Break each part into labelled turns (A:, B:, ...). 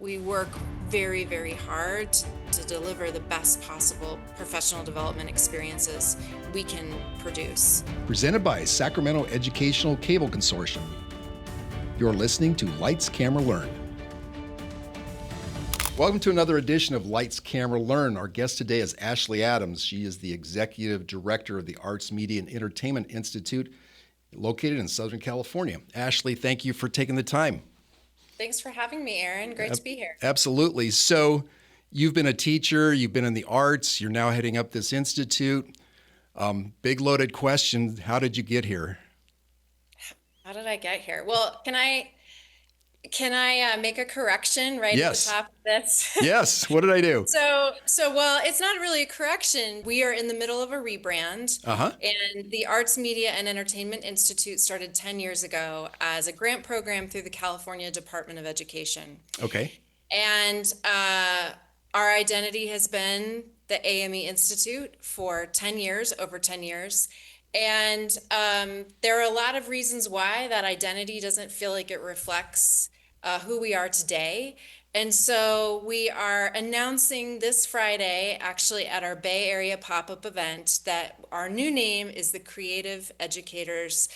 A: we work very, very hard to deliver the best possible professional development experiences we can produce.
B: Presented by Sacramento Educational Cable Consortium. You're listening to Lights, Camera, Learn. Welcome to another edition of Lights, Camera, Learn. Our guest today is Ashley Adams. She is the Executive Director of the Arts, Media, and Entertainment Institute located in Southern California. Ashley, thank you for taking the time.
A: Thanks for having me, Aaron. Great to be here.
B: Absolutely. So you've been a teacher, you've been in the arts, you're now heading up this institute. Big loaded question. How did you get here?
A: How did I get here? Well, can I make a correction right at the
B: Yes.
A: top of this?
B: Yes. What did I do?
A: Well, it's not really a correction. We are in the middle of a rebrand,
B: Uh-huh.
A: and the Arts, Media, and Entertainment Institute started 10 years ago as a grant program through the California Department of Education.
B: Okay.
A: And our identity has been the AME Institute for 10 years, over 10 years. And there are a lot of reasons why that identity doesn't feel like it reflects who we are today. And so we are announcing this Friday, actually at our Bay Area pop-up event, that our new name is the Creative Educators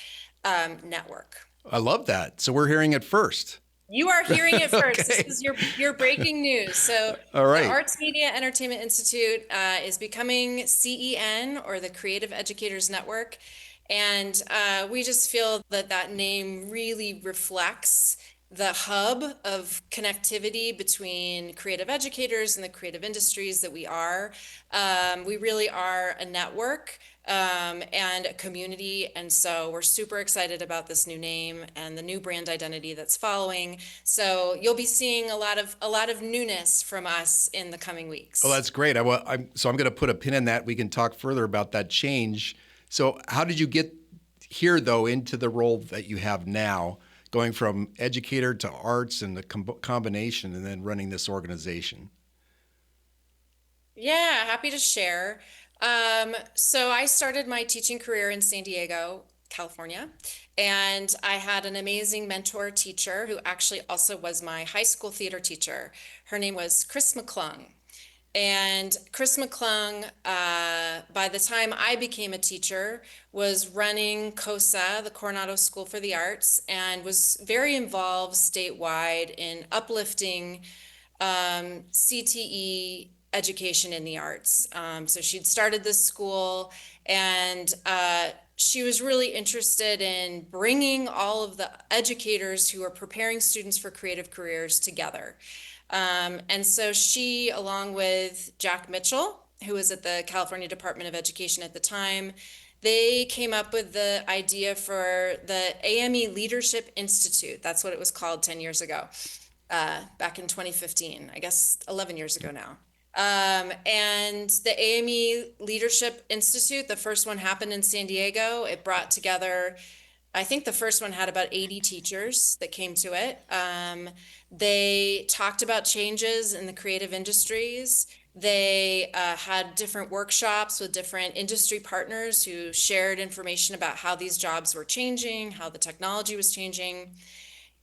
A: Network.
B: I love that. So we're hearing it first.
A: You are hearing it first.
B: Okay.
A: This is your breaking news. So
B: All right.
A: the Arts Media Entertainment Institute is becoming CEN, or the Creative Educators Network. And we just feel that that name really reflects the hub of connectivity between creative educators and the creative industries that we are. We really are a network and a community. And so we're super excited about this new name and the new brand identity that's following. So you'll be seeing a lot of newness from us in the coming weeks.
B: Oh, that's great. I'm going to put a pin in that. We can talk further about that change. So how did you get here, though, into the role that you have now, going from educator to arts and the combination and then running this organization?
A: Yeah, happy to share. So I started my teaching career in San Diego, California, and I had an amazing mentor teacher who actually also was my high school theater teacher. Her name was Chris McClung. And Chris McClung, by the time I became a teacher, was running COSA, the Coronado School for the Arts, and was very involved statewide in uplifting CTE education in the arts. So she'd started this school, and she was really interested in bringing all of the educators who are preparing students for creative careers together. And so she, along with Jack Mitchell, who was at the California Department of Education at the time, they came up with the idea for the AME Leadership Institute. That's what it was called 10 years ago, back in 2015, I guess 11 years ago now. And the AME Leadership Institute, the first one happened in San Diego. It brought together, I think the first one had about 80 teachers that came to it. They talked about changes in the creative industries. They had different workshops with different industry partners who shared information about how these jobs were changing, how the technology was changing.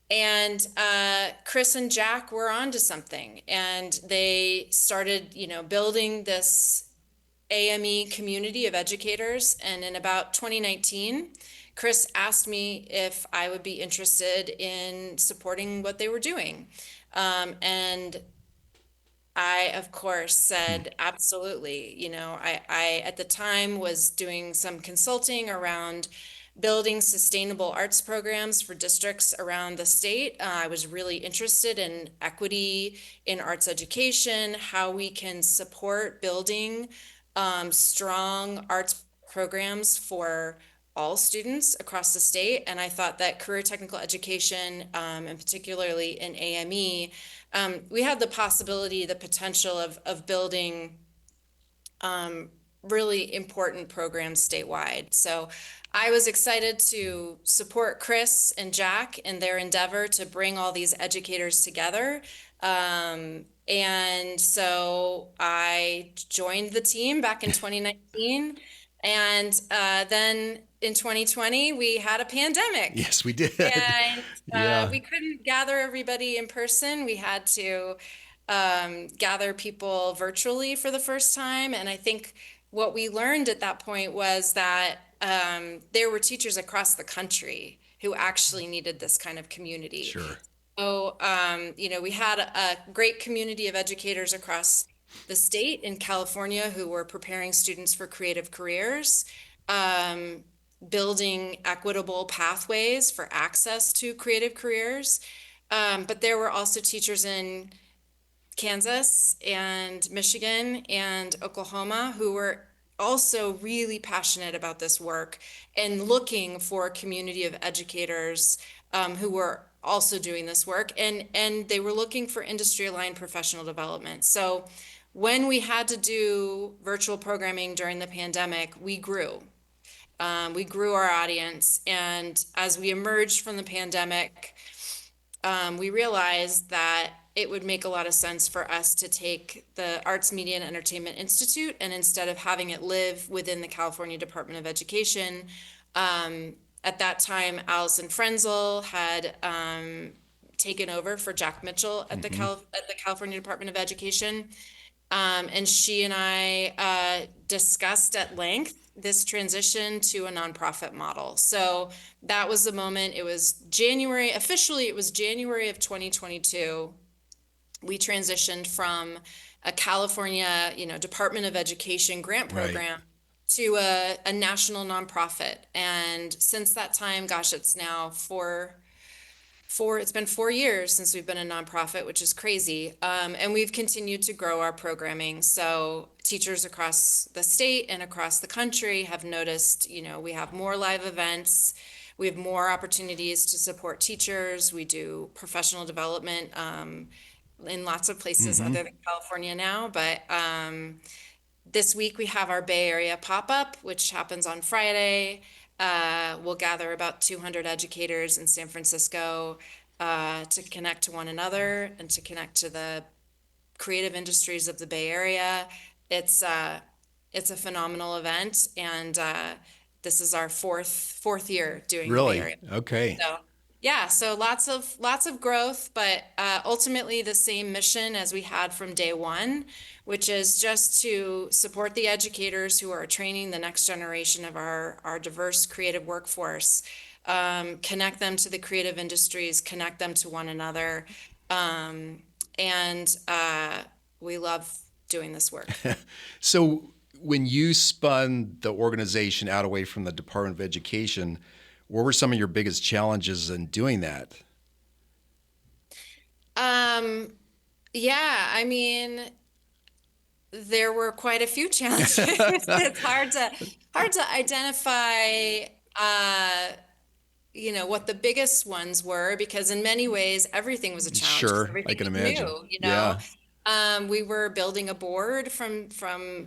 A: And Chris and Jack were onto something, and they started, building this AME community of educators. And in about 2019, Chris asked me if I would be interested in supporting what they were doing. And I, of course, said absolutely. I at the time was doing some consulting around building sustainable arts programs for districts around the state. I was really interested in equity in arts education, how we can support building strong arts programs for all students across the state. And I thought that career technical education, and particularly in AME, we had the possibility, the potential of building really important programs statewide. So I was excited to support Chris and Jack in their endeavor to bring all these educators together. And so I joined the team back in 2019. And then in 2020, we had a pandemic.
B: Yes, we did.
A: And
B: Yeah,
A: we couldn't gather everybody in person. We had to gather people virtually for the first time. And I think what we learned at that point was that there were teachers across the country who actually needed this kind of community.
B: sure.
A: So, we had a great community of educators across the state in California who were preparing students for creative careers, um, building equitable pathways for access to creative careers. But there were also teachers in Kansas and Michigan and Oklahoma who were also really passionate about this work and looking for a community of educators who were also doing this work, and they were looking for industry aligned professional development. So when we had to do virtual programming during the pandemic, we grew. We grew our audience, and as we emerged from the pandemic, we realized that it would make a lot of sense for us to take the Arts, Media, and Entertainment Institute, and instead of having it live within the California Department of Education, at that time, Allison Frenzel had taken over for Jack Mitchell at
B: Hmm.
A: at the California Department of Education. And she and I discussed at length this transition to a nonprofit model. So that was the moment. It was January, officially, it was January of 2022. We transitioned from a California, Department of Education grant
B: Right.
A: program to a national nonprofit. And since that time, gosh, it's now it's been 4 years since we've been a nonprofit, which is crazy. And we've continued to grow our programming. So teachers across the state and across the country have noticed, we have more live events. We have more opportunities to support teachers. We do professional development in lots of places
B: Hmm.
A: other than California now. But this week we have our Bay Area pop-up, which happens on Friday. We'll gather about 200 educators in San Francisco to connect to one another and to connect to the creative industries of the Bay Area. It's it's a phenomenal event, and this is our fourth year doing the Bay
B: Really?
A: Area.
B: Okay.
A: So yeah, so lots of growth, but ultimately the same mission as we had from day one, which is just to support the educators who are training the next generation of our diverse creative workforce, connect them to the creative industries, connect them to one another, um, and we love doing this work.
B: So when you spun the organization out away from the Department of Education, what were some of your biggest challenges in doing that?
A: Um, yeah, I mean, there were quite a few challenges. It's hard to identify what the biggest ones were, because in many ways everything was a challenge because
B: Sure, I
A: everything
B: can
A: was
B: imagine.
A: new.
B: Yeah,
A: We were building a board from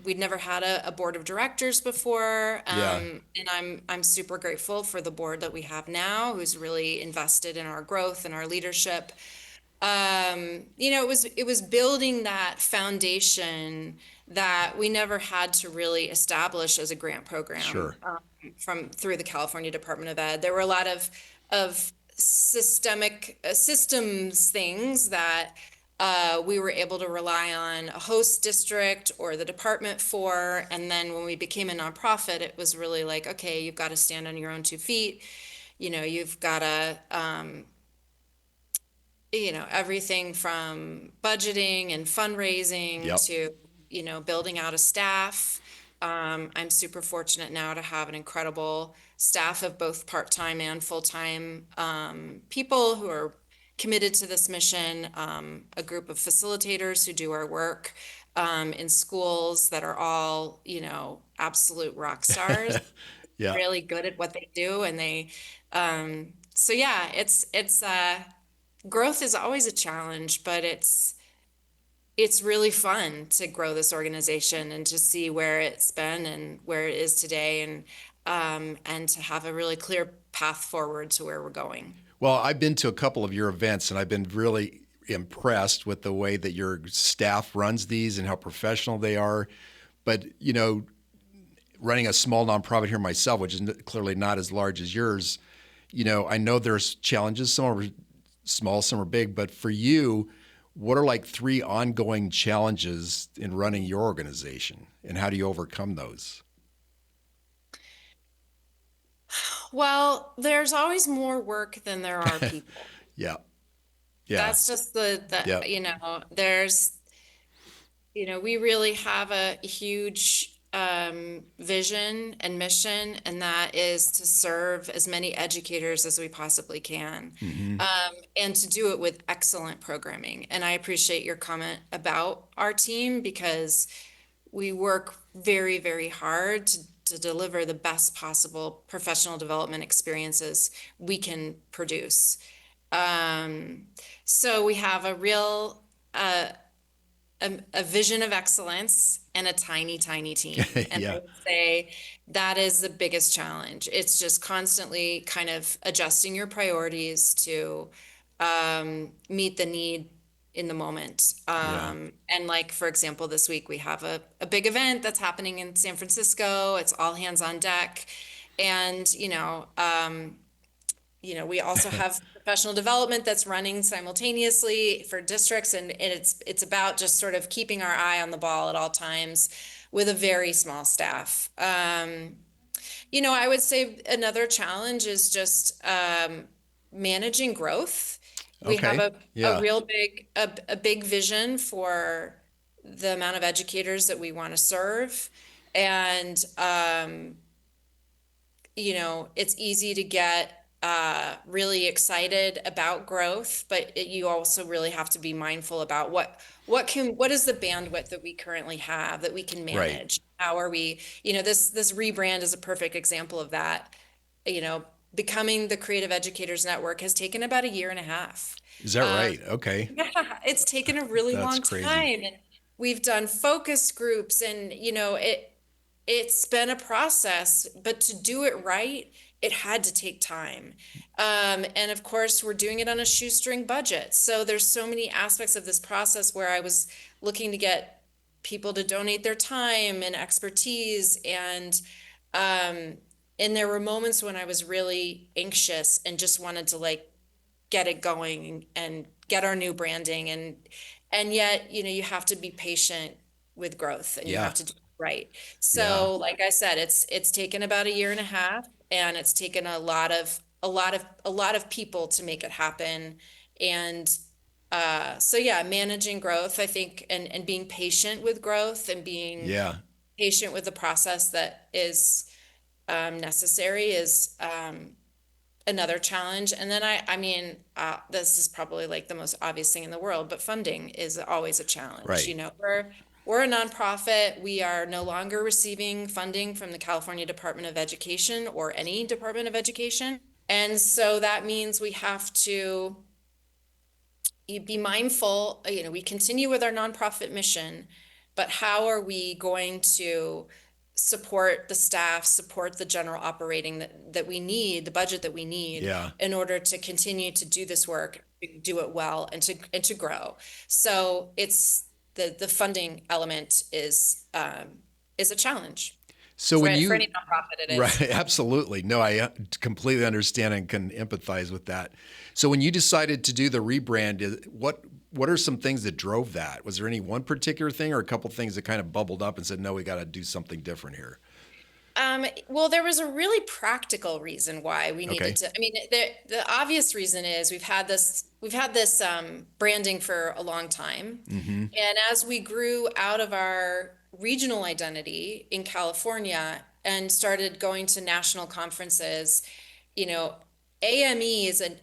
A: we'd never had a board of directors before.
B: yeah,
A: And I'm super grateful for the board that we have now, who's really invested in our growth and our leadership. It was building that foundation that we never had to really establish as a grant program
B: sure.
A: from through the California Department of Ed. There were a lot of systemic systems things that we were able to rely on a host district or the department for. And then when we became a nonprofit, it was really like, okay, you've got to stand on your own 2 feet. You've got to everything from budgeting and fundraising
B: Yep.
A: to, building out a staff. I'm super fortunate now to have an incredible staff of both part-time and full-time people who are committed to this mission, a group of facilitators who do our work in schools that are all, absolute rock stars,
B: Yeah.
A: really good at what they do. And so yeah, it's growth is always a challenge, but it's really fun to grow this organization and to see where it's been and where it is today, and to have a really clear path forward to where we're going.
B: Well, I've been to a couple of your events and I've been really impressed with the way that your staff runs these and how professional they are. But, running a small nonprofit here myself, which is clearly not as large as yours, I know there's challenges. Some are small, some are big. But for you, what are like three ongoing challenges in running your organization, and how do you overcome those?
A: Well, there's always more work than there are people.
B: Yeah, yeah,
A: That's just
B: yeah,
A: we really have a huge vision and mission, and that is to serve as many educators as we possibly can,
B: hmm,
A: and to do it with excellent programming. And I appreciate your comment about our team because we work very, very hard to deliver the best possible professional development experiences we can produce. Um, so we have a real a vision of excellence and a tiny, tiny team. And I
B: yeah,
A: would say that is the biggest challenge. It's just constantly kind of adjusting your priorities to meet the need in the moment.
B: yeah.
A: And like, for example, this week we have a big event that's happening in San Francisco. It's all hands on deck. And, we also have professional development that's running simultaneously for districts, and it's about just sort of keeping our eye on the ball at all times with a very small staff. I would say another challenge is just managing growth. We have
B: Okay,
A: a
B: yeah,
A: real a big vision for the amount of educators that we want to serve. And it's easy to get really excited about growth, but you also really have to be mindful about what is the bandwidth that we currently have that we can
B: right.
A: manage? How are we, this rebrand is a perfect example of that. You know, Becoming the Creative Educators Network has taken about a year and a half.
B: Is that
A: Um,
B: right? Okay,
A: yeah, it's taken a really
B: that's
A: long
B: crazy.
A: time, and we've done focus groups, and it's been a process, but to do it right, it had to take time. And of course, we're doing it on a shoestring budget. So there's so many aspects of this process where I was looking to get people to donate their time and expertise, um and there were moments when I was really anxious and just wanted to like get it going and get our new branding, and yet you have to be patient with growth, and you
B: Yeah,
A: have to do it right.
B: yeah,
A: So like I said, it's taken about a year and a half, and it's taken a lot of people to make it happen. And so yeah, managing growth, I think, and being patient with growth, and being
B: yeah.
A: patient with the process that is necessary is another challenge. And then this is probably like the most obvious thing in the world, but funding is always a challenge.
B: Right.
A: We're a nonprofit. We are no longer receiving funding from the California Department of Education or any Department of Education. And so that means we have to be mindful, we continue with our nonprofit mission, but how are we going to support the staff, support the general operating that we need, the budget that we need
B: Yeah.
A: in order to continue to do this work, do it well, and to grow. So it's the funding element is a challenge
B: So when
A: for
B: you,
A: any nonprofit it
B: right,
A: is.
B: absolutely. No, I completely understand and can empathize with that. So when you decided to do the rebrand, what are some things that drove that? Was there any one particular thing or a couple things that kind of bubbled up and said, no, we got to do something different here?
A: Well, there was a really practical reason why we needed
B: Okay.
A: to. I mean, the obvious reason is we've had this branding for a long time,
B: Hmm.
A: and as we grew out of our regional identity in California and started going to national conferences, you know, AME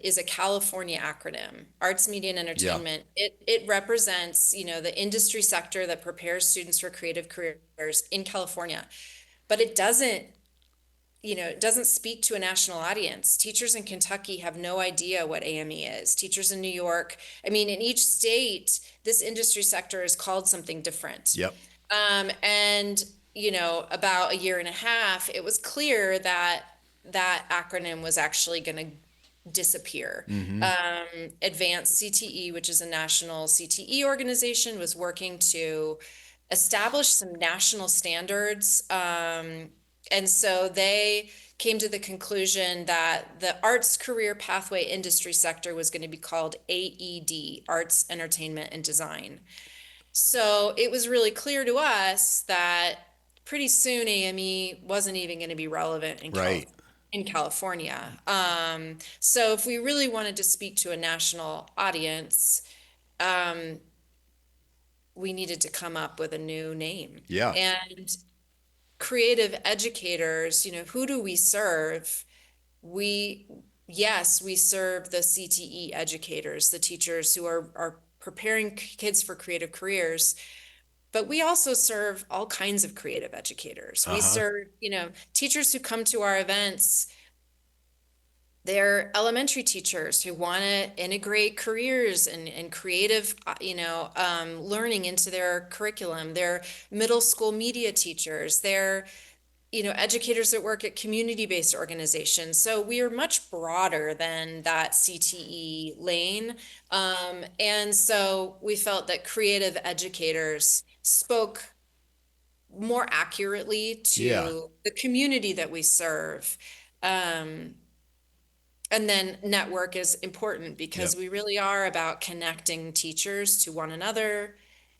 A: is a California acronym, Arts, Media, and
B: Yeah.
A: Entertainment. It represents, the industry sector that prepares students for creative careers in California, but it doesn't speak to a national audience. Teachers in Kentucky have no idea what AME is. Teachers in New York, I mean, in each state, this industry sector is called something different.
B: Yep.
A: And about a year and a half, it was clear that that acronym was actually going to disappear.
B: Hmm.
A: Advanced CTE, which is a national CTE organization, was working to establish some national standards And so they came to the conclusion that the arts career pathway industry sector was going to be called AED, Arts, Entertainment, and Design. So it was really clear to us that pretty soon AME wasn't even going to be relevant
B: Right.
A: in California. So if we really wanted to speak to a national audience, we needed to come up with a new name.
B: Yeah.
A: And creative educators, who do we serve? We, yes, we serve the CTE educators, the teachers who are preparing kids for creative careers. But we also serve all kinds of creative educators. We
B: Uh-huh.
A: serve, teachers who come to our events. They're elementary teachers who want to integrate careers and creative, learning into their curriculum. They're middle school media teachers. They're, educators that work at community-based organizations. So we are much broader than that CTE lane. And so we felt that creative educators spoke more accurately
B: Yeah.
A: to the community that we serve. Um, and then network is important
B: Yep.
A: because we really are about connecting teachers to one another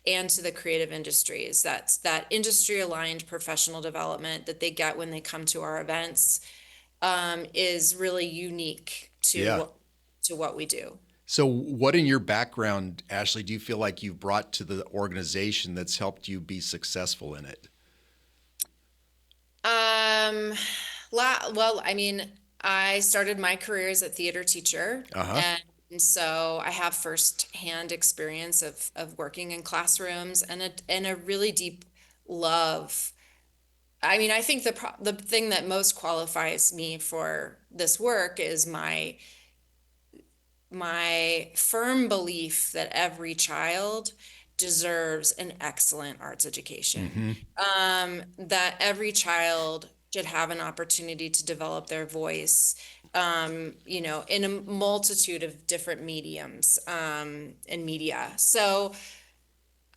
A: and to the creative industries. That's that industry aligned professional development that they get when they come to our events, is really unique
B: Yeah.
A: to what we do.
B: So, what in your background, Ashley, do you feel like you've brought to the organization that's helped you be successful in it?
A: Um, well, I mean, I started my career as a theater teacher,
B: Uh huh.
A: and so I have firsthand experience of working in classrooms and a really deep love. I mean, I think the thing that most qualifies me for this work is my firm belief that every child deserves an excellent arts education.
B: Mm-hmm.
A: That every child should have an opportunity to develop their voice, in a multitude of different mediums, and media. So,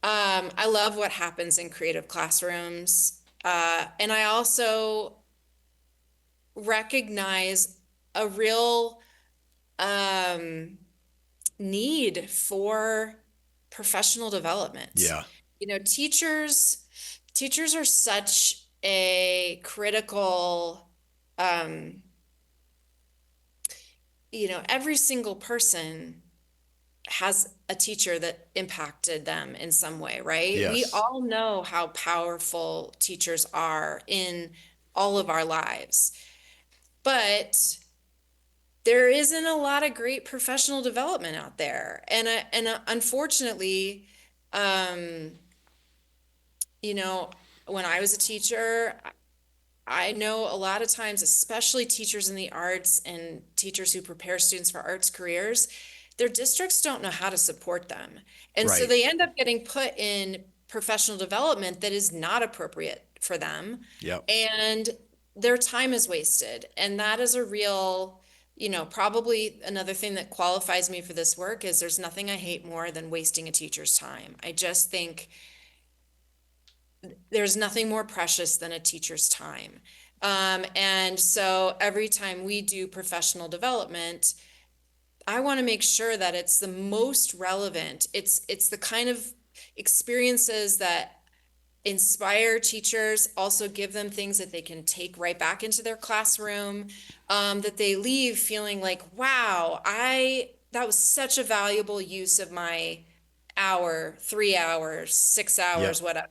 A: I love what happens in creative classrooms. And I also recognize a real, um, need for professional development.
B: Yeah.
A: Teachers are such a critical, um, every single person has a teacher that impacted them in some way, right? We
B: Yes.
A: all know how powerful teachers are in all of our lives, but there isn't a lot of great professional development out there. Unfortunately, um, you know, when I was a teacher, I know a lot of times, especially teachers in the arts and teachers who prepare students for arts careers, their districts don't know how to support them. And so
B: Right.
A: they end up getting put in professional development that is not appropriate for them.
B: Yep.
A: And their time is wasted. And that is a real, probably another thing that qualifies me for this work is there's nothing I hate more than wasting a teacher's time. I just think there's nothing more precious than a teacher's time. And so every time we do professional development, I want to make sure that it's the most relevant. It's the kind of experiences that inspire teachers, also give them things that they can take right back into their classroom, that they leave feeling like, wow, that was such a valuable use of my hour, 3 hours, 6 hours,
B: Yep.
A: whatever.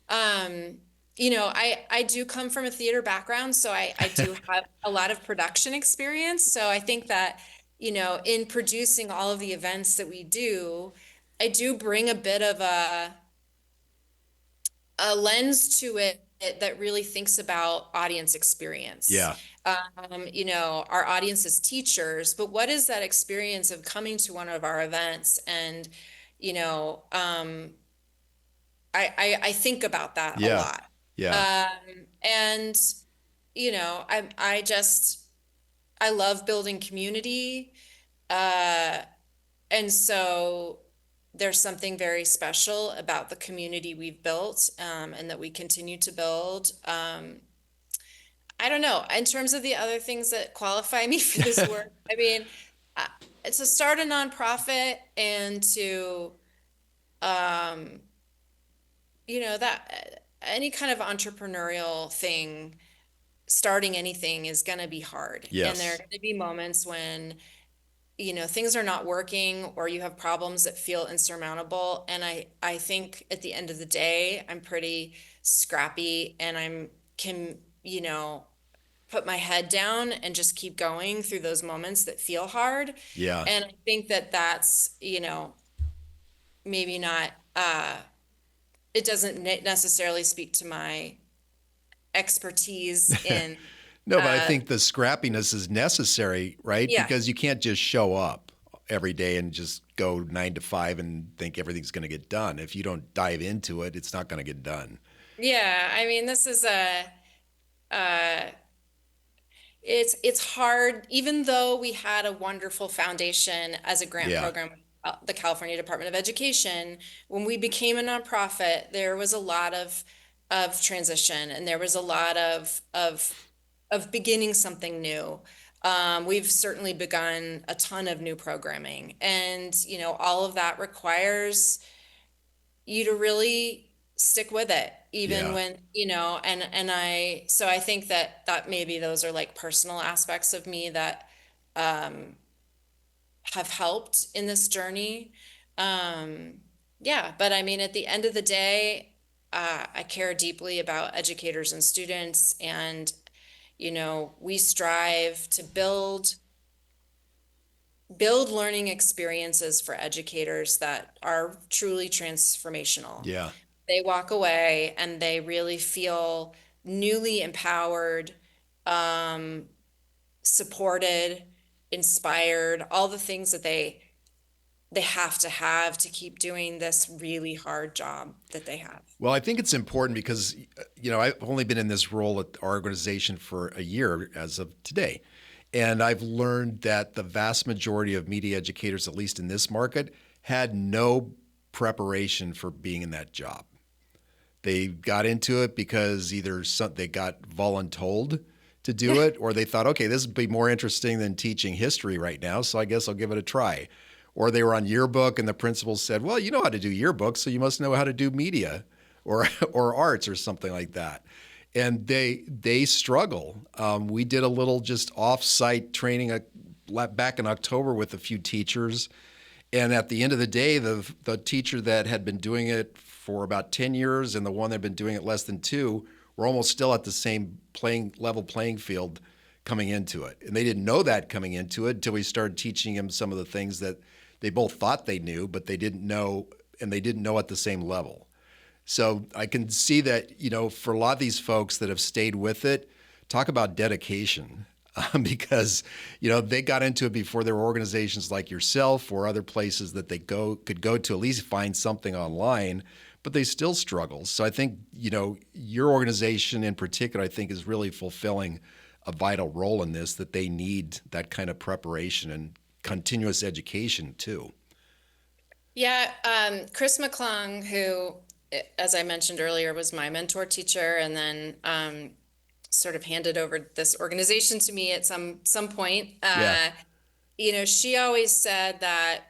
A: Um, I do come from a theater background, so I do have a lot of production experience. So I think that, in producing all of the events that we do, I do bring a bit of a lens to it that really thinks about audience experience.
B: Yeah.
A: Our audience is teachers, but what is that experience of coming to one of our events? And, you know, um, I think about that a
B: Yeah.
A: lot.
B: Yeah.
A: And, I love building community. Uh, and so there's something very special about the community we've built, and that we continue to build. I don't know. In terms of the other things that qualify me for this work, I mean, uh, to start a nonprofit and to, um, that any kind of entrepreneurial thing, starting anything is going to be hard. And there are
B: Yes.
A: going to be moments when, things are not working or you have problems that feel insurmountable. And I think at the end of the day, I'm pretty scrappy and can, put my head down and just keep going through those moments that feel hard.
B: Yeah.
A: And I think that that's, maybe not, it doesn't necessarily speak to my expertise in,
B: No, but I
A: uh,
B: think the scrappiness is necessary, right?
A: yeah,
B: Because you can't just show up every day and just go 9 to 5 and think everything's going to get done. If you don't dive into it, it's not going to get done.
A: yeah. I mean, this is uh, it's hard, even though we had a wonderful foundation as a grant
B: Yeah.
A: program, the California Department of Education. When we became a nonprofit, there was a lot of transition, and there was a lot of beginning something new. We've certainly begun a ton of new programming, and all of that requires you to really stick with it even
B: Yeah.
A: when so I think that maybe those are like personal aspects of me that um have helped in this journey. um yeah, but I mean, at the end of the day, I care deeply about educators and students, and we strive to build learning experiences for educators that are truly transformational.
B: Yeah.
A: They walk away and they really feel newly empowered, um, supported, inspired, all the things that they have to keep doing this really hard job that they have.
B: Well, I think it's important because, I've only been in this role at our organization for a year as of today. And I've learned that the vast majority of media educators, at least in this market, had no preparation for being in that job. They got into it because either they got voluntold to do it, or they thought, okay, this would be more interesting than teaching history right now, so I guess I'll give it a try. Or they were on yearbook, and the principal said, well, you know how to do yearbooks, so you must know how to do media or or arts or something like that. And they struggle. We did a little just off-site training back in October with a few teachers, and at the end of the day, the teacher that had been doing it for about 10 years and the one that had been doing it less than 2 were almost still at the same playing field coming into it. And they didn't know that coming into it until we started teaching them some of the things that they both thought they knew, but they didn't know, and they didn't know at the same level. So I can see that, for a lot of these folks that have stayed with it, talk about dedication. Because they got into it before there were organizations like yourself or other places that they could go to at least find something online, but they still struggle. So I think your organization in particular, I think, is really fulfilling a vital role in this, that they need that kind of preparation and continuous education too.
A: Yeah, Chris McClung, who, as I mentioned earlier, was my mentor teacher, and then sort of handed over this organization to me at some point.
B: Yeah,
A: She always said that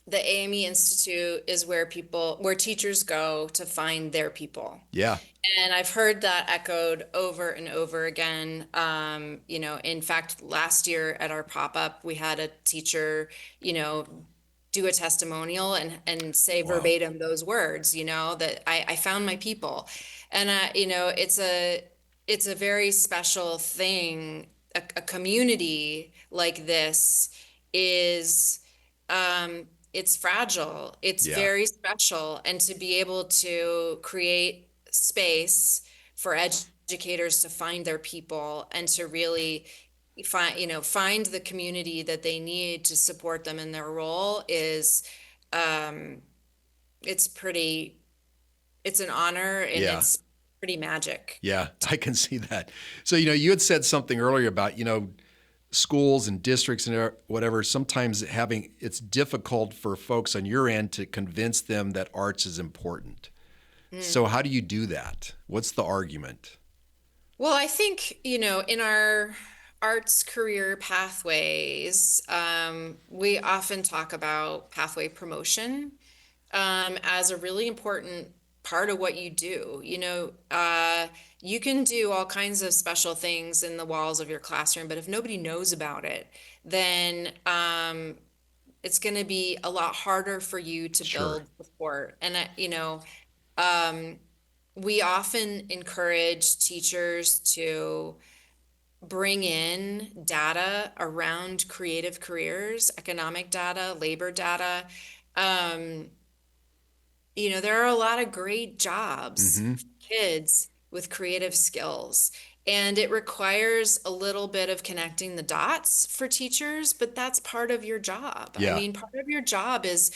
A: the AME Institute is where teachers go to find their people.
B: yeah,
A: And I've heard that echoed over and over again. In fact, last year at our pop-up, we had a teacher, do a testimonial and say
B: wow,
A: verbatim those words, that I found my people. And it's a very special thing. A community like this is, it's fragile. It's
B: yeah,
A: very special. And to be able to create space for educators to find their people and to really find the community that they need to support them in their role is, um, it's pretty, it's an honor, and
B: yeah.
A: it's pretty magic.
B: Yeah, I can see that. So, you had said something earlier about, schools and districts and whatever, sometimes it's difficult for folks on your end to convince them that arts is important.
A: Mm.
B: So how do you do that? What's the argument?
A: Well, I think, in our arts career pathways, we often talk about pathway promotion, as a really important part of what you do. You can do all kinds of special things in the walls of your classroom, but if nobody knows about it, then it's going to be a lot harder for you to
B: Sure.
A: build support. And, um, we often encourage teachers to bring in data around creative careers, economic data, labor data. Um, there are a lot of great jobs
B: Hmm.
A: for kids with creative skills. And it requires a little bit of connecting the dots for teachers, but that's part of your job. I
B: Yeah.
A: mean, part of your job is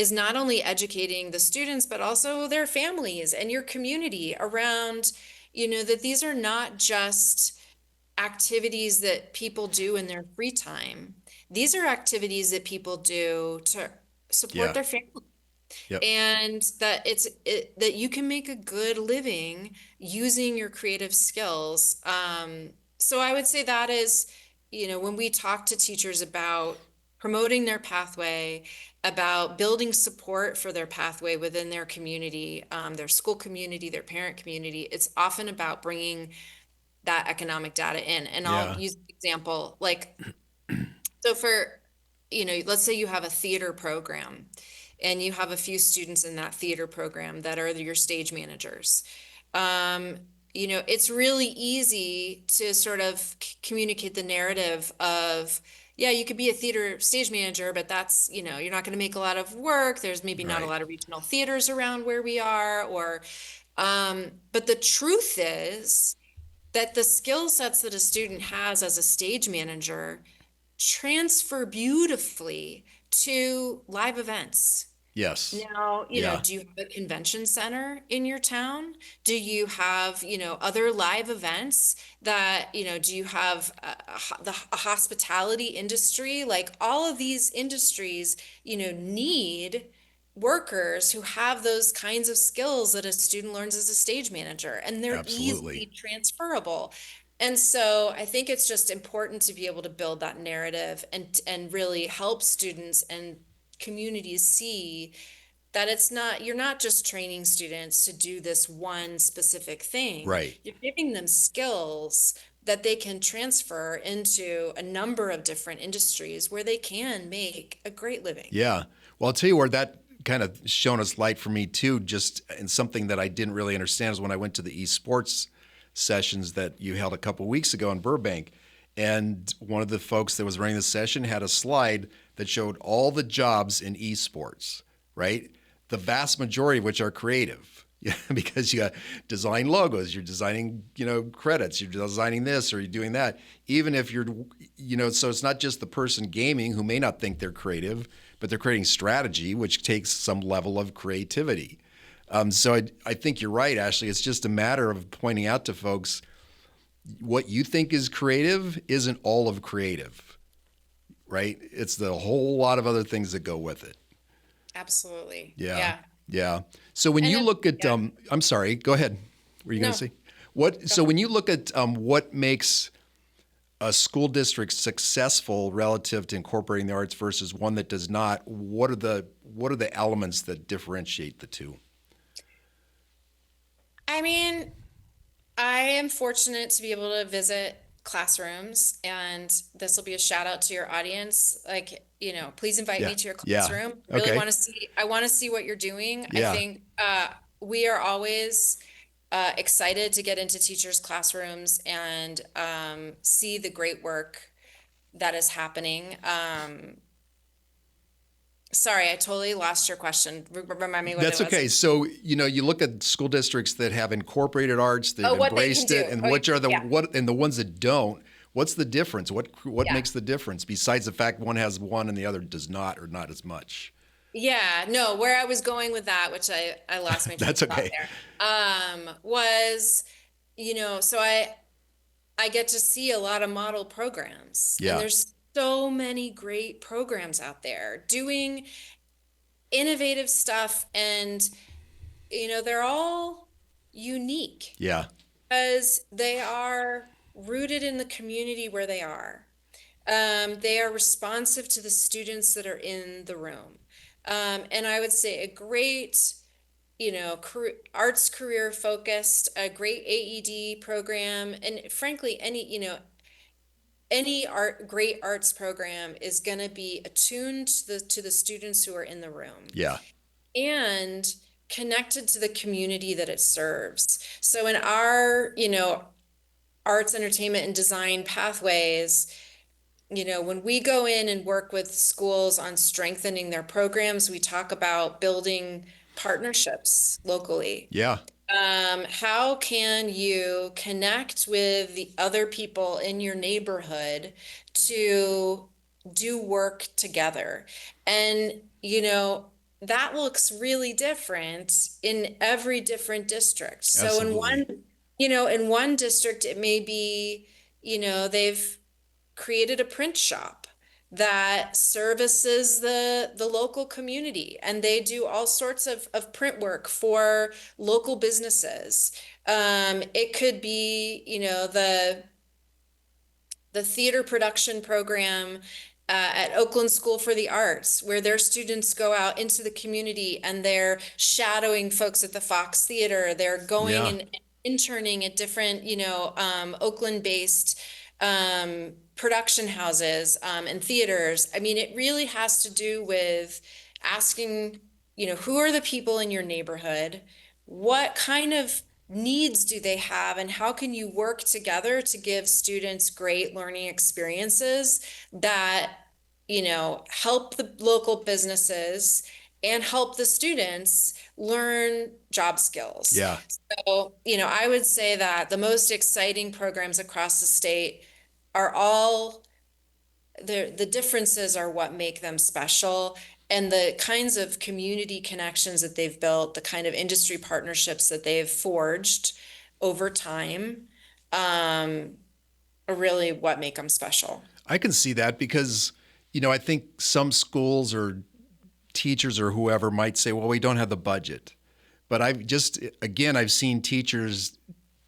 A: not only educating the students, but also their families and your community around, that these are not just activities that people do in their free time. These are activities that people do to support
B: Yeah.
A: their family,
B: Yep.
A: and that you can make a good living using your creative skills. So I would say that is, when we talk to teachers about promoting their pathway, about building support for their pathway within their community, their school community, their parent community, it's often about bringing that economic data in. And I'll
B: Yeah.
A: use an example, like, so for, let's say you have a theater program and you have a few students in that theater program that are your stage managers. Um, it's really easy to sort of communicate the narrative of, yeah, you could be a theater stage manager, but that's, you're not going to make a lot of work. There's maybe not a
B: Right.
A: lot of regional theaters around where we are, but the truth is that the skill sets that a student has as a stage manager transfer beautifully to live events.
B: Yes.
A: Now,
B: Yeah.
A: do you have a convention center in your town? Do you have, other live events that, do you have a hospitality industry? Like all of these industries, need workers who have those kinds of skills that a student learns as a stage manager, and they're
B: Absolutely.
A: easily transferable. And so I think it's just important to be able to build that narrative and really help students and communities see that you're not just training students to do this one specific thing.
B: Right.
A: You're giving them skills that they can transfer into a number of different industries where they can make a great living.
B: Yeah. Well, I'll tell you where that kind of shone us light for me too, just in something that I didn't really understand is when I went to the esports sessions that you held a couple weeks ago in Burbank. And one of the folks that was running the session had a slide that showed all the jobs in esports, right? The vast majority of which are creative. Yeah, because you got design logos, you're designing, credits, you're designing this or you're doing that. Even if you're, so it's not just the person gaming who may not think they're creative, but they're creating strategy, which takes some level of creativity. So I think you're right, Ashley. It's just a matter of pointing out to folks what you think is creative isn't all of creative, right? It's the whole lot of other things that go with it.
A: Absolutely.
B: Yeah.
A: Yeah.
B: Yeah. So when
A: And
B: you
A: if,
B: look at,
A: yeah,
B: I'm sorry, go ahead. What were you going to
A: no,
B: say? What,
A: go
B: so
A: ahead.
B: when you look at what makes a school district successful relative to incorporating the arts versus one that does not, what are the elements that differentiate the two?
A: I mean, I am fortunate to be able to visit classrooms, and this will be a shout out to your audience. Like, please invite
B: Yeah.
A: me to your
B: Yeah.
A: classroom.
B: Okay.
A: I want to see what you're doing. I
B: Yeah.
A: think we are always excited to get into teachers' classrooms and see the great work that is happening. Sorry, I totally lost your question. Remind me what it
B: That's
A: was.
B: okay. So, you look at school districts that have incorporated arts, they've
A: Oh, what they can
B: embraced it,
A: do.
B: and
A: Oh,
B: which are the
A: yeah.
B: what and the ones that don't. What's the difference? What
A: Yeah.
B: makes the difference besides the fact one has one and the other does not or not as much?
A: Yeah, no, where I was going with that, which I lost my train
B: That's
A: of thought
B: okay.
A: there, was, so I get to see a lot of model programs, and
B: Yeah.
A: there's so many great programs out there doing innovative stuff, and they're all unique.
B: Yeah.
A: Because they are rooted in the community where they are. They are responsive to the students that are in the room. And I would say a great, arts career focused, a great AED program, and frankly, any great arts program is going to be attuned to the students who are in the room
B: Yeah.
A: and connected to the community that it serves. So in our, arts, entertainment, and design pathways, when we go in and work with schools on strengthening their programs, we talk about building partnerships locally.
B: Yeah.
A: How can you connect with the other people in your neighborhood to do work together? And, that looks really different in every different district. So
B: Absolutely.
A: in one district, it may be, they've created a print shop that services the local community, and they do all sorts of print work for local businesses. It could be, the theater production program at Oakland School for the Arts, where their students go out into the community and they're shadowing folks at the Fox Theater. They're going
B: Yeah.
A: and interning at different, Oakland-based production houses and theaters. I mean, it really has to do with asking, who are the people in your neighborhood? What kind of needs do they have, and how can you work together to give students great learning experiences that, help the local businesses and help the students learn job skills?
B: Yeah.
A: So, I would say that the most exciting programs across the state are all the differences are what make them special, and the kinds of community connections that they've built, the kind of industry partnerships that they've forged over time, are really what make them special.
B: I can see that because, I think some schools or teachers or whoever might say, well, we don't have the budget. But I've seen teachers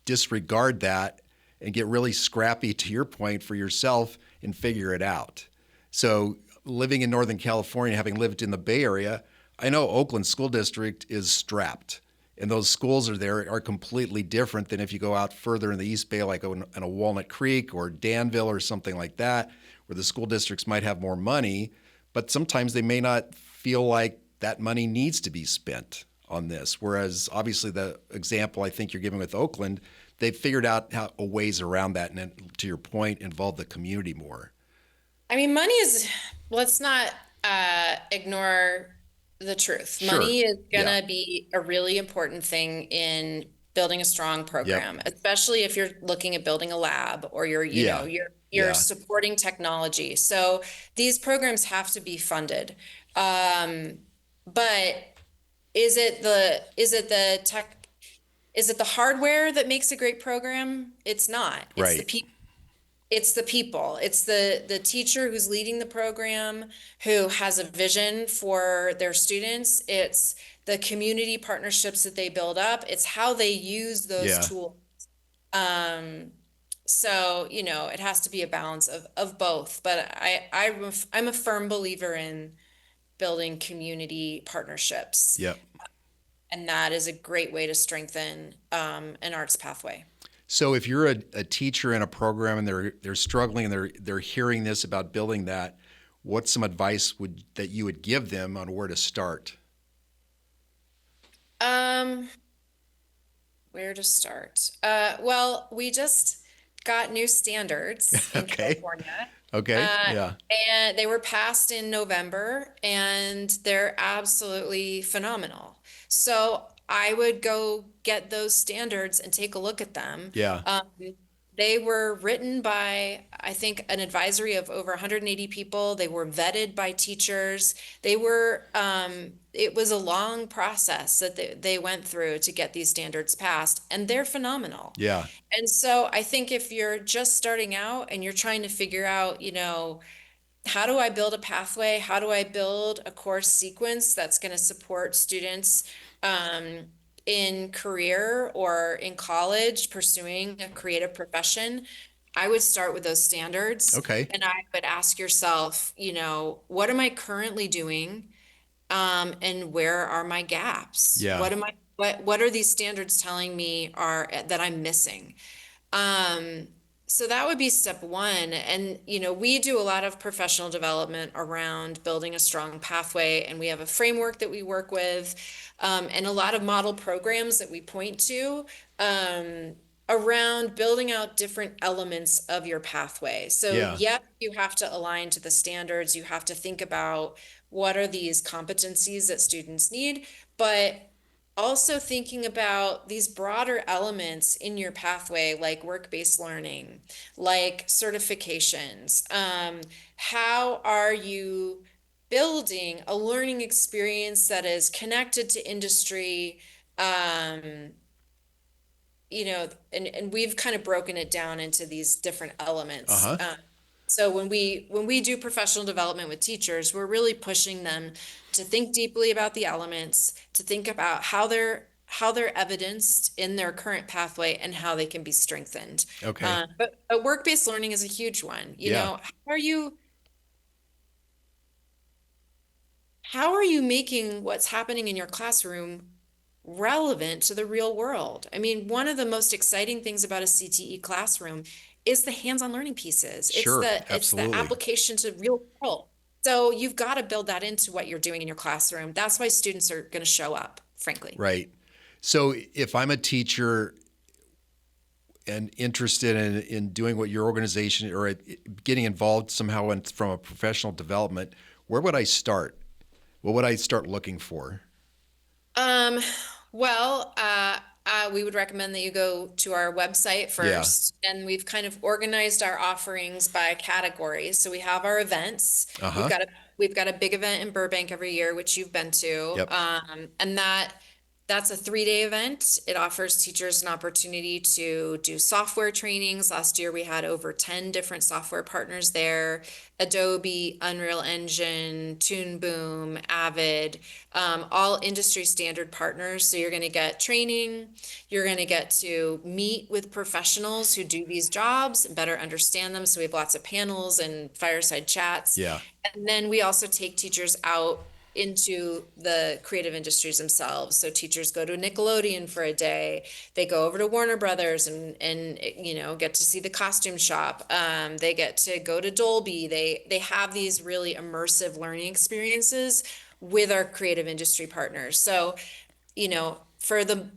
B: disregard that and get really scrappy, to your point, for yourself and figure it out. So living in Northern California, having lived in the Bay Area, I know Oakland School District is strapped. And those schools are completely different than if you go out further in the East Bay, like in a Walnut Creek or Danville or something like that, where the school districts might have more money, but sometimes they may not feel like that money needs to be spent on this. Whereas obviously the example I think you're giving with Oakland, they've figured out ways around that, and then, to your point, involve the community more.
A: I mean, let's not ignore the truth.
B: Sure.
A: Money is
B: Yeah.
A: gonna be a really important thing in building a strong
B: Yep.
A: program, especially if you're looking at building a lab or
B: Yeah.
A: you're
B: Yeah.
A: supporting technology. So these programs have to be funded. But is it the hardware that makes a great program? It's not.
B: Right.
A: It's the people. It's the teacher who's leading the program, who has a vision for their students. It's the community partnerships that they build up. It's how they use those
B: Yeah.
A: tools. Um, so, it has to be a balance of both. But I'm a firm believer in building community partnerships,
B: Yep.
A: and that is a great way to strengthen an arts pathway.
B: So if you're a teacher in a program and they're struggling and they're hearing this about building that, what's some advice that you would give them on where to start?
A: Um, where to start? Well, we just got new standards in
B: Okay.
A: California.
B: Okay.
A: Uh,
B: Yeah.
A: and they were passed in November, and they're absolutely phenomenal. So I would go get those standards and take a look at them.
B: Yeah.
A: They were written by, I think, an advisory of over 180 people. They were vetted by teachers. It was a long process that they went through to get these standards passed, and they're phenomenal.
B: Yeah.
A: And so I think if you're just starting out and you're trying to figure out, how do I build a pathway? How do I build a course sequence that's going to support students in career or in college pursuing a creative profession, I would start with those standards
B: Okay.
A: and I would ask yourself, what am I currently doing? And where are my gaps?
B: Yeah.
A: What are these standards telling me are that I'm missing? Um, so that would be step one. And, we do a lot of professional development around building a strong pathway, and we have a framework that we work with, and a lot of model programs that we point to, around building out different elements of your pathway. So,
B: Yeah.
A: yes, you have to align to the standards. You have to think about what are these competencies that students need, but also thinking about these broader elements in your pathway, like work-based learning, like certifications. How are you building a learning experience that is connected to industry? Um, and we've kind of broken it down into these different elements.
B: Uh-huh.
A: So when we do professional development with teachers, we're really pushing them to think deeply about the elements, to think about how they're evidenced in their current pathway and how they can be strengthened.
B: Okay.
A: But work-based learning is a huge one.
B: Yeah.
A: How are you making what's happening in your classroom relevant to the real world? I mean, one of the most exciting things about a CTE classroom is the hands-on learning pieces. It's
B: Sure.
A: the
B: Absolutely.
A: application to real world. So you've got to build that into what you're doing in your classroom. That's why students are going to show up, frankly.
B: Right. So if I'm a teacher and interested in doing what your organization or getting involved somehow from a professional development, where would I start? What would I start looking for?
A: Um, we would recommend that you go to our website
B: Yeah.
A: first, and we've kind of organized our offerings by categories. So we have our events. We've
B: Uh-huh.
A: got a we've got a big event in Burbank every year, which you've been to.
B: Yep.
A: And that's a 3-day event. It offers teachers an opportunity to do software trainings. Last year we had over 10 different software partners there: Adobe, Unreal Engine, Toon Boom, Avid, all industry standard partners. So you're going to get training, you're going to get to meet with professionals who do these jobs and better understand them. So we have lots of panels and fireside chats.
B: Yeah.
A: And then we also take teachers out into the creative industries themselves. So teachers go to Nickelodeon for a day. They go over to Warner Brothers and get to see the costume shop. They get to go to Dolby. They have these really immersive learning experiences with our creative industry partners. So, for the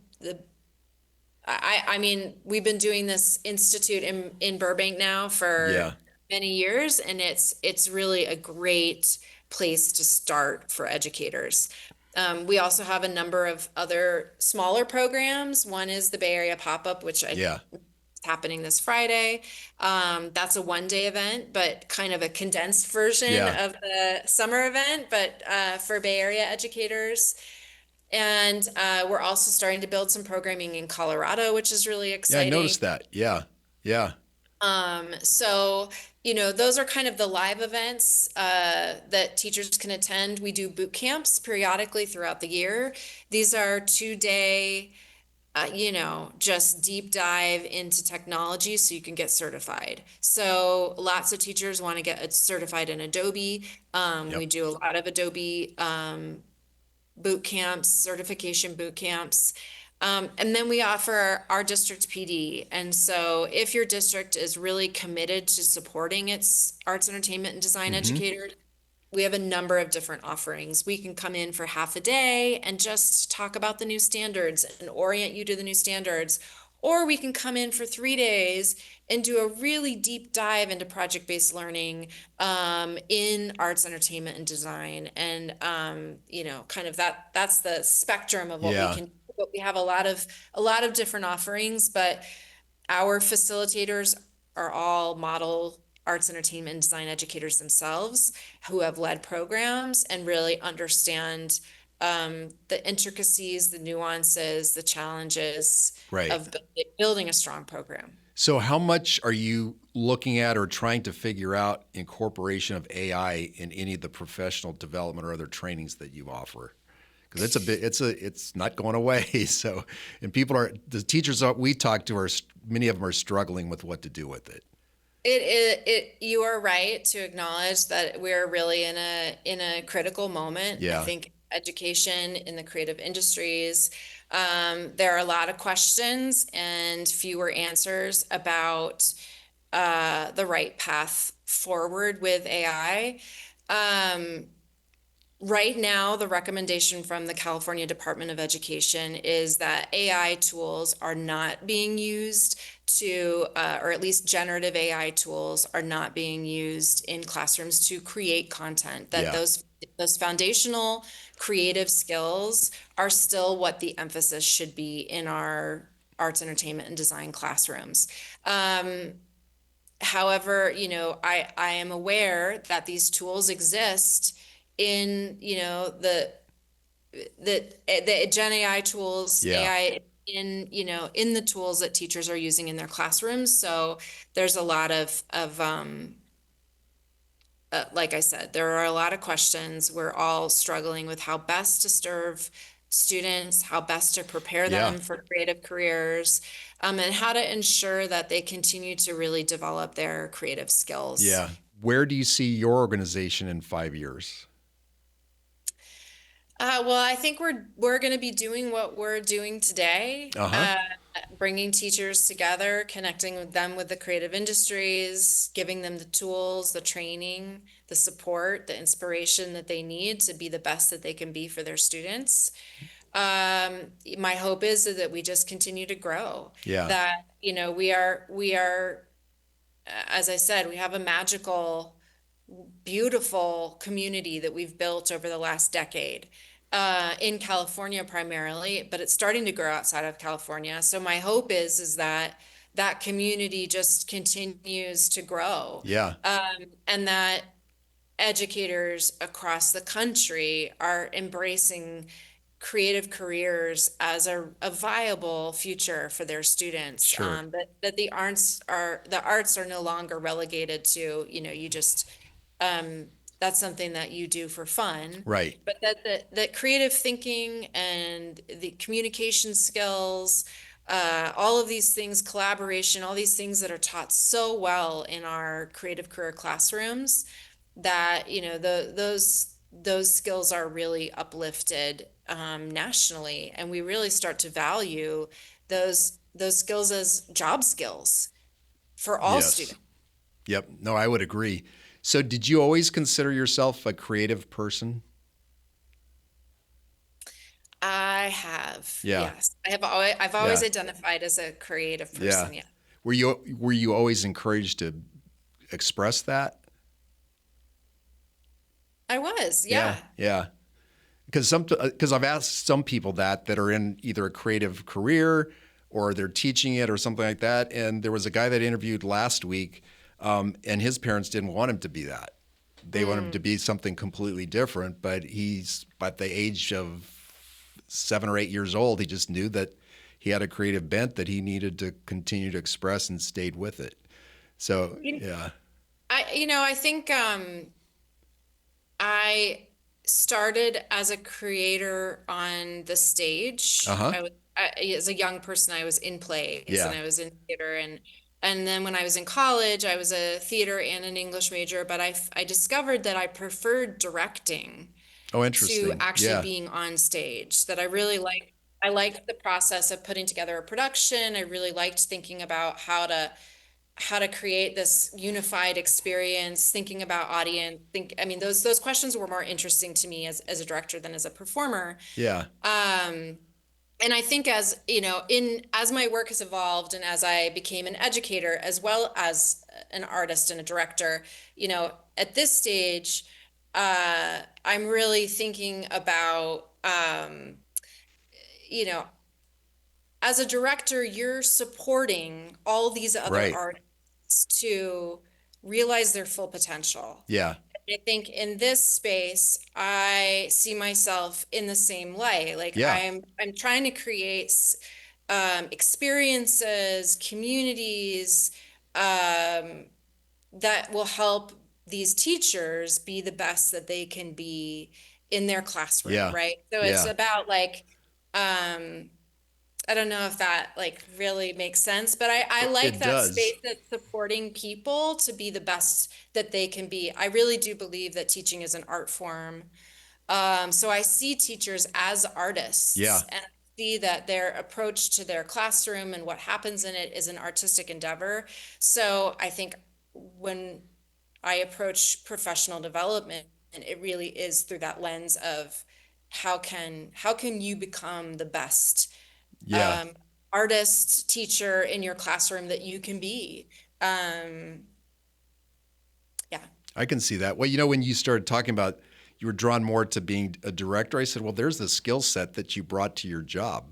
A: I mean, we've been doing this institute in Burbank now for
B: Yeah.
A: many years, and it's really a great place to start for educators. We also have a number of other smaller programs. One is the Bay Area Pop-Up, which is
B: Yeah.
A: happening this Friday. That's a 1-day event, but kind of a condensed version
B: Yeah.
A: of the summer event, but for Bay Area educators. And we're also starting to build some programming in Colorado, which is really
B: Yeah. I
A: exciting.
B: noticed that. Yeah. Yeah.
A: So, those are kind of the live events that teachers can attend. We do boot camps periodically throughout the year. These are 2-day, just deep dive into technology so you can get certified. So lots of teachers want to get certified in Adobe.
B: Yep.
A: We do a lot of Adobe boot camps, certification boot camps. And then we offer our district PD. And so if your district is really committed to supporting its arts, entertainment, and design
B: Mm-hmm.
A: educators, we have a number of different offerings. We can come in for half a day and just talk about the new standards and orient you to the new standards. Or we can come in for 3 days and do a really deep dive into project-based learning in arts, entertainment, and design. And kind of that's the spectrum of what we
B: Yeah.
A: can do. But we have a lot of different offerings, but our facilitators are all model arts, entertainment, and design educators themselves who have led programs and really understand the intricacies, the nuances, the challenges
B: Right.
A: of building a strong program.
B: So how much are you looking at or trying to figure out incorporation of AI in any of the professional development or other trainings that you offer? because it's not going away. So, and people are the teachers that we talk to are many of them are struggling with what to do with it.
A: You are right to acknowledge that we're really in a critical moment. I
B: Yeah,
A: think education in the creative industries, there are a lot of questions and fewer answers about the right path forward with AI. Right now, the recommendation from the California Department of Education is that AI tools are not being used or at least generative AI tools are not being used in classrooms to create content, that
B: yeah,
A: those foundational creative skills are still what the emphasis should be in our arts, entertainment, and design classrooms. However, I am aware that these tools exist in, the Gen AI tools,
B: yeah,
A: AI in the tools that teachers are using in their classrooms. So there's a lot of like I said, there are a lot of questions. We're all struggling with how best to serve students, how best to prepare
B: yeah,
A: them for creative careers, and how to ensure that they continue to really develop their creative skills.
B: yeah. Where do you see your organization in 5 years?
A: Well, I think we're going to be doing what we're doing today,
B: Uh huh.
A: bringing teachers together, connecting with them with the creative industries, giving them the tools, the training, the support, the inspiration that they need to be the best that they can be for their students. My hope is that we just continue to grow.
B: Yeah,
A: That, we are, as I said, we have a magical, beautiful community that we've built over the last decade, in California primarily, but it's starting to grow outside of California. So my hope is that that community just continues to grow,
B: yeah,
A: and that educators across the country are embracing creative careers as a viable future for their students.
B: sure.
A: That the arts are no longer relegated to, you just that's something that you do for fun,
B: Right.
A: but that creative thinking and the communication skills, all of these things, collaboration, all these things that are taught so well in our creative career classrooms, that those skills are really uplifted, nationally, and we really start to value those skills as job skills for all
B: Yes.
A: students.
B: Yep. No, I would agree. So, did you always consider yourself a creative person?
A: I have,
B: Yeah.
A: yes, I've always
B: Yeah.
A: identified as a creative
B: Yeah.
A: person. Yeah,
B: Were you always encouraged to express that?
A: I was.
B: Yeah.
A: Yeah.
B: Yeah. Because I've asked some people that are in either a creative career or they're teaching it or something like that. And there was a guy that interviewed last week, and his parents didn't want him to be that. They want him to
A: Mm.
B: be something completely different. But he's at the age of 7 or 8 years old. He just knew that he had a creative bent that he needed to continue to express and stayed with it. So
A: You-
B: yeah.
A: I think, I started as a creator on the
B: Uh
A: stage.
B: huh.
A: As a young person, I was in plays and
B: Yeah.
A: I was in theater, and then when I was in college, I was a theater and an English major, but I discovered that I preferred directing
B: Oh,
A: to
B: interesting.
A: actually
B: Yeah.
A: being on stage. That I liked the process of putting together a production. I really liked thinking about how to create this unified experience, thinking about audience. I mean, those questions were more interesting to me as a director than as a performer.
B: Yeah.
A: And I think, as my work has evolved and as I became an educator as well as an artist and a director, at this stage, I'm really thinking about, you know, as a director, you're supporting all these other
B: Right.
A: artists to realize their full potential.
B: Yeah.
A: I think in this space, I see myself in the same light. Like
B: Yeah.
A: I'm trying to create, experiences, communities, that will help these teachers be the best that they can be in their classroom,
B: Yeah.
A: right? So it's
B: Yeah.
A: about like, I don't know if that like really makes sense, but I like
B: It
A: that
B: does.
A: space that's supporting people to be the best that they can be. I really do believe that teaching is an art form. So I see teachers as
B: Yeah.
A: artists, and I see that their approach to their classroom and what happens in it is an artistic endeavor. So I think when I approach professional development, and it really is through that lens of how can you become the best
B: Yeah.
A: um, artist, teacher in your classroom that you can be. Um, yeah.
B: I can see that. Well, when you started talking about you were drawn more to being a director, I said, well, there's the skill set that you brought to your job.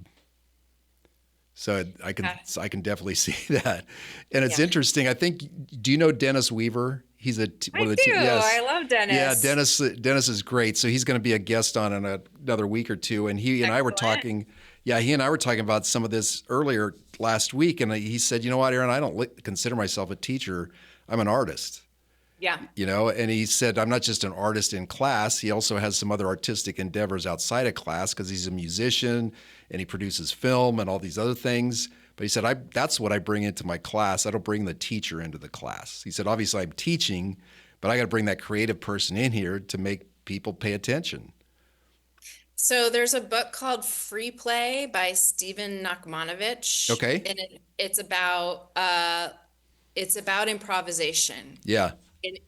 B: So
A: Yeah.
B: I can definitely see that. And it's
A: Yeah.
B: interesting. I think, do you know Dennis Weaver? He's
A: I
B: one of the,
A: do. I
B: yes.
A: love
B: Yeah,
A: Dennis.
B: Dennis is great. So he's going to be a guest on in another week or two. And he and I were
A: Excellent.
B: talking, yeah, he and I were talking about some of this earlier last week. And he said, you know what, Aaron, I don't consider myself a teacher. I'm an artist.
A: Yeah.
B: And he said, I'm not just an artist in class. He also has some other artistic endeavors outside of class because he's a musician and he produces film and all these other things. But he said, that's what I bring into my class. I don't bring the teacher into the class. He said, obviously I'm teaching, but I got to bring that creative person in here to make people pay attention.
A: So there's a book called Free Play by Stephen Nachmanovich,
B: Okay.
A: and it's about improvisation
B: Yeah.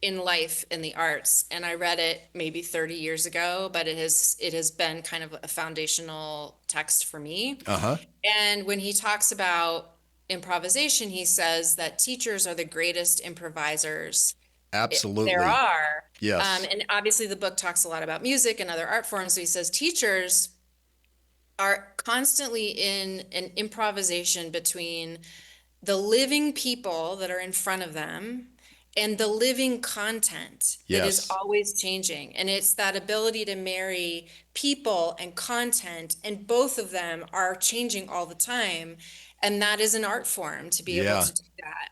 A: in life in the arts. And I read it maybe 30 years ago, but it has been kind of a foundational text for me.
B: Uh-huh.
A: And when he talks about improvisation, he says that teachers are the greatest improvisers there
B: Absolutely.
A: are.
B: Yes.
A: And obviously, the book talks a lot about music and other art forms. So he says teachers are constantly in an improvisation between the living people that are in front of them and the living content that is
B: Yes.
A: always changing. And it's that ability to marry people and content, and both of them are changing all the time. And that is an art form to be able
B: Yeah.
A: to do that.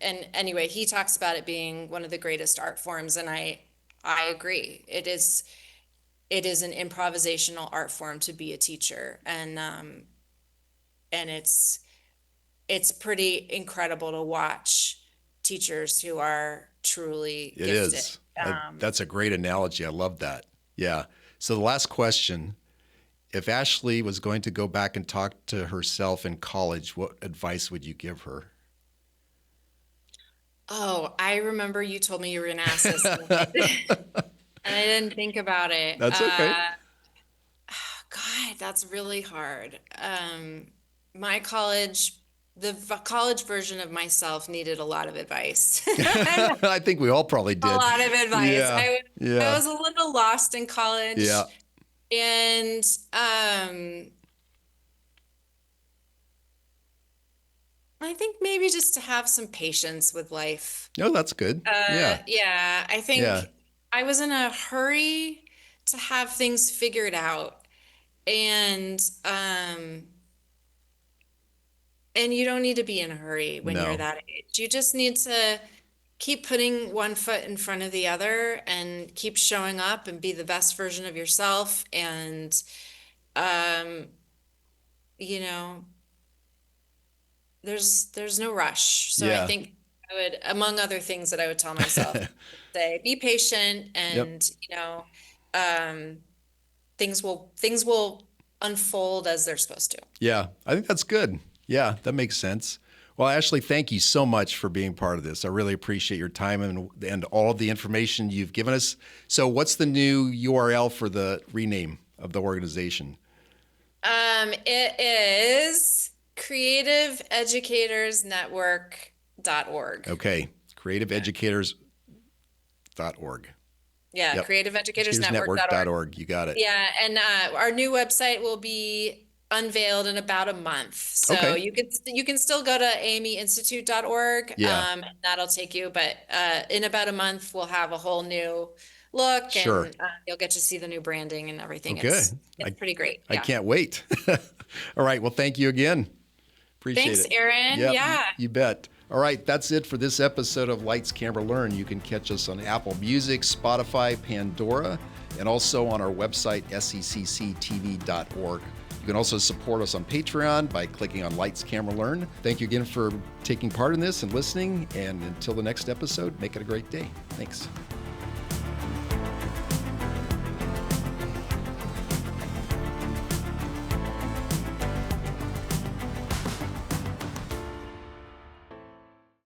A: And anyway, he talks about it being one of the greatest art forms, and I agree. It is an improvisational art form to be a teacher, and it's pretty incredible to watch teachers who are truly
B: It
A: gifted.
B: is. That's a great analogy. I love that. Yeah. So the last question, if Ashley was going to go back and talk to herself in college, what advice would you give her?
A: Oh, I remember you told me you were going to ask this, and I didn't think about it.
B: That's okay.
A: God, that's really hard. My college, college version of myself needed a lot of advice.
B: I think we all probably
A: A
B: did.
A: lot of advice.
B: Yeah.
A: I
B: Yeah.
A: was a little lost in college,
B: Yeah.
A: and I think maybe just to have some patience with life.
B: No, that's good. Yeah.
A: Yeah, I
B: Yeah.
A: think I was in a hurry to have things figured out, and you don't need to be in a hurry when you're
B: No.
A: that age. You just need to keep putting one foot in front of the other and keep showing up and be the best version of yourself. And, um, you know, there's no rush. So I
B: Yeah.
A: think I would, among other things that I would tell myself, say, be patient
B: Yep.
A: and, um, things will unfold as they're supposed to.
B: Yeah. I think that's good. Yeah, that makes sense. Well, Ashley, thank you so much for being part of this. I really appreciate your time and all of the information you've given us. So, what's the new URL for the rename of the organization?
A: It is creativeeducatorsnetwork.org.
B: Okay, creativeeducators.org.
A: Yeah,
B: Yep,
A: creativeeducatorsnetwork.org.
B: educatorsnetwork.org. You got it.
A: Yeah, and our new website will be unveiled in about a month. So
B: Okay.
A: you can still go to amyinstitute.org,
B: Yeah,
A: and that'll take you, but in about a month we'll have a whole new look,
B: sure.
A: and you'll get to see the new branding and everything.
B: Okay.
A: It's pretty great.
B: I
A: Yeah.
B: can't wait. All right. Well, thank you again. Appreciate
A: Thanks,
B: it.
A: Aaron.
B: Yep,
A: Yeah.
B: you bet. All right, that's it for this episode of Lights, Camera, Learn. You can catch us on Apple Music, Spotify, Pandora. and also on our website, secctv.org. You can also support us on Patreon by clicking on Lights, Camera, Learn. Thank you again for taking part in this and listening. And until the next episode, make it a great day. Thanks.